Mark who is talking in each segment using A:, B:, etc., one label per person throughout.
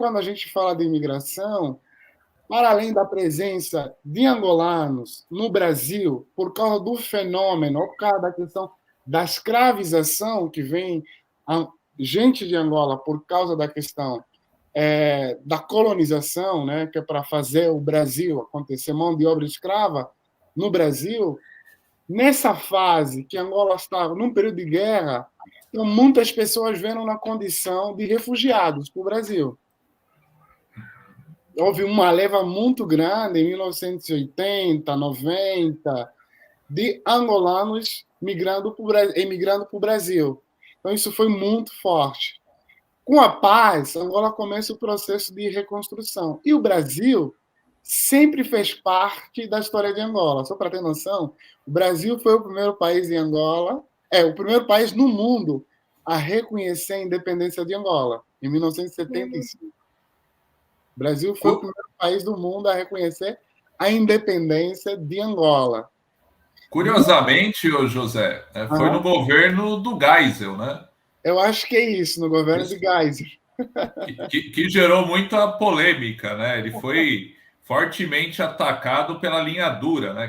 A: quando a gente fala de imigração, para além da presença de angolanos no Brasil, por causa do fenômeno, ou por causa da questão da escravização que vem a gente de Angola por causa da questão da colonização, né, que é para fazer o Brasil acontecer, mão de obra escrava no Brasil, nessa fase que Angola estava num período de guerra, então muitas pessoas vieram na condição de refugiados para o Brasil. Houve uma leva muito grande em 1980, 90, de angolanos emigrando para o Brasil. Então, isso foi muito forte. Com a paz, Angola começa o processo de reconstrução. E o Brasil sempre fez parte da história de Angola. Só para ter noção, o Brasil foi o primeiro país em Angola, o primeiro país no mundo a reconhecer a independência de Angola, em 1975. O Brasil foi o primeiro país do mundo a reconhecer a independência de Angola.
B: Curiosamente, ô José, foi no governo do Geisel, né?
A: Eu acho que é isso, no governo de Geisel.
B: Que gerou muita polêmica, né? Ele foi fortemente atacado pela linha dura, né?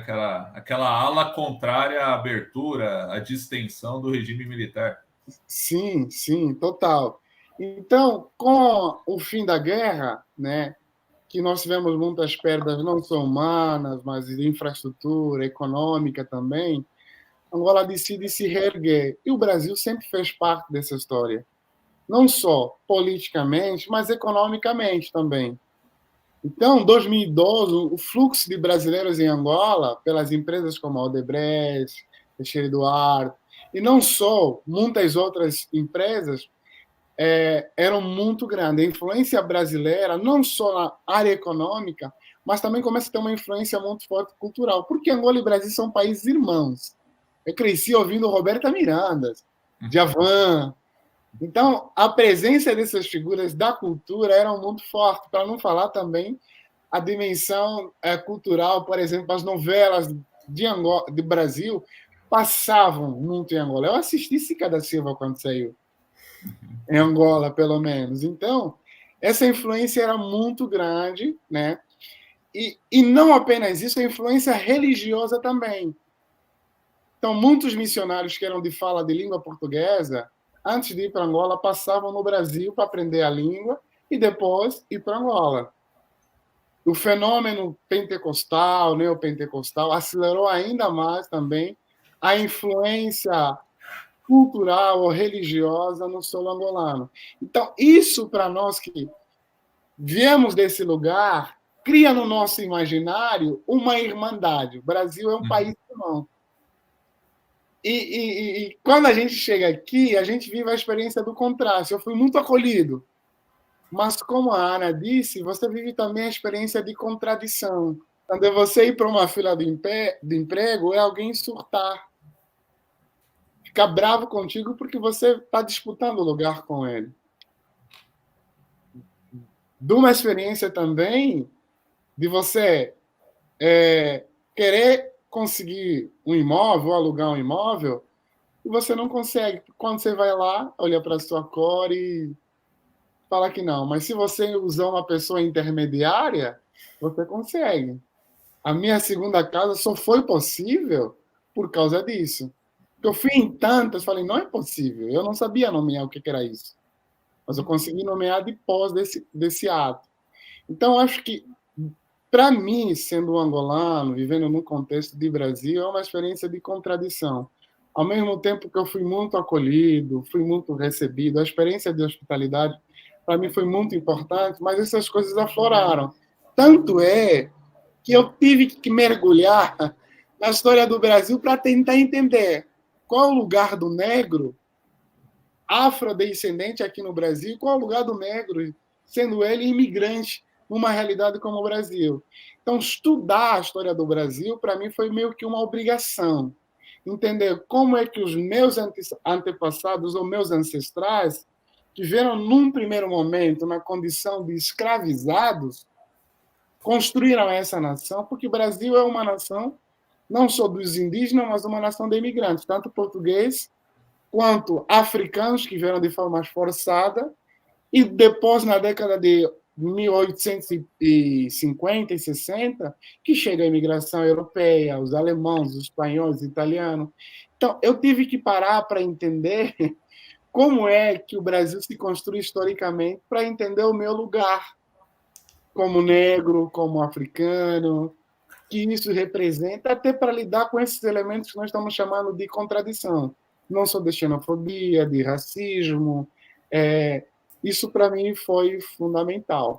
B: Aquela ala contrária à abertura, à distensão do regime militar.
A: Sim, sim, total. Então, com o fim da guerra, né, que nós tivemos muitas perdas, não só humanas, mas de infraestrutura, econômica também, Angola decide se reerguer. E o Brasil sempre fez parte dessa história. Não só politicamente, mas economicamente também. Então, em 2012, o fluxo de brasileiros em Angola, pelas empresas como a Odebrecht, Teixeira e Duarte, e não só, muitas outras empresas, eram muito grande. A influência brasileira, não só na área econômica, mas também começa a ter uma influência muito forte cultural, porque Angola e Brasil são países irmãos. Eu cresci ouvindo Roberta Miranda, Djavan. Então, a presença dessas figuras da cultura era muito forte, para não falar também a dimensão cultural, por exemplo, as novelas de Angola, de Brasil passavam muito em Angola. Eu assisti Cica da Silva quando saiu, em Angola, pelo menos. Então, essa influência era muito grande, né? E não apenas isso, a influência religiosa também. Então, muitos missionários que eram de fala de língua portuguesa, antes de ir para Angola, passavam no Brasil para aprender a língua e depois ir para Angola. O fenômeno pentecostal, neopentecostal, acelerou ainda mais também a influência cultural ou religiosa no solo angolano. Então, isso para nós que viemos desse lugar, cria no nosso imaginário uma irmandade. O Brasil é um país irmão. E quando a gente chega aqui, a gente vive a experiência do contraste. Eu fui muito acolhido. Mas, como a Ana disse, você vive também a experiência de contradição. Quando é você ir para uma fila de emprego, é alguém surtar. Ficar bravo contigo porque você está disputando o lugar com ele. De uma experiência também de você querer conseguir um imóvel, alugar um imóvel, e você não consegue. Quando você vai lá, olha para a sua cor e fala que não. Mas se você usar uma pessoa intermediária, você consegue. A minha segunda casa só foi possível por causa disso. Eu fui em tantas, falei, não é possível. Eu não sabia nomear o que era isso. Mas eu consegui nomear depois desse ato. Então, acho que, para mim, sendo um angolano, vivendo num contexto de Brasil, é uma experiência de contradição. Ao mesmo tempo que eu fui muito acolhido, fui muito recebido, a experiência de hospitalidade, para mim, foi muito importante, mas essas coisas afloraram. Tanto é que eu tive que mergulhar na história do Brasil para tentar entender qual o lugar do negro afrodescendente aqui no Brasil, qual o lugar do negro, sendo ele imigrante numa realidade como o Brasil. Então, estudar a história do Brasil, para mim, foi meio que uma obrigação. Entender como é que os meus antepassados ou meus ancestrais, que vieram num primeiro momento na condição de escravizados, construíram essa nação, porque o Brasil é uma nação não só dos indígenas, mas uma nação de imigrantes, tanto português quanto africanos que vieram de forma forçada, e depois, na década de 1850 e 60, que chega a imigração europeia, os alemães, os espanhóis, os italianos. Então, eu tive que parar para entender como é que o Brasil se construi historicamente para entender o meu lugar como negro, como africano, que isso representa, até para lidar com esses elementos que nós estamos chamando de contradição, não só de xenofobia, de racismo. Isso, para mim, foi fundamental.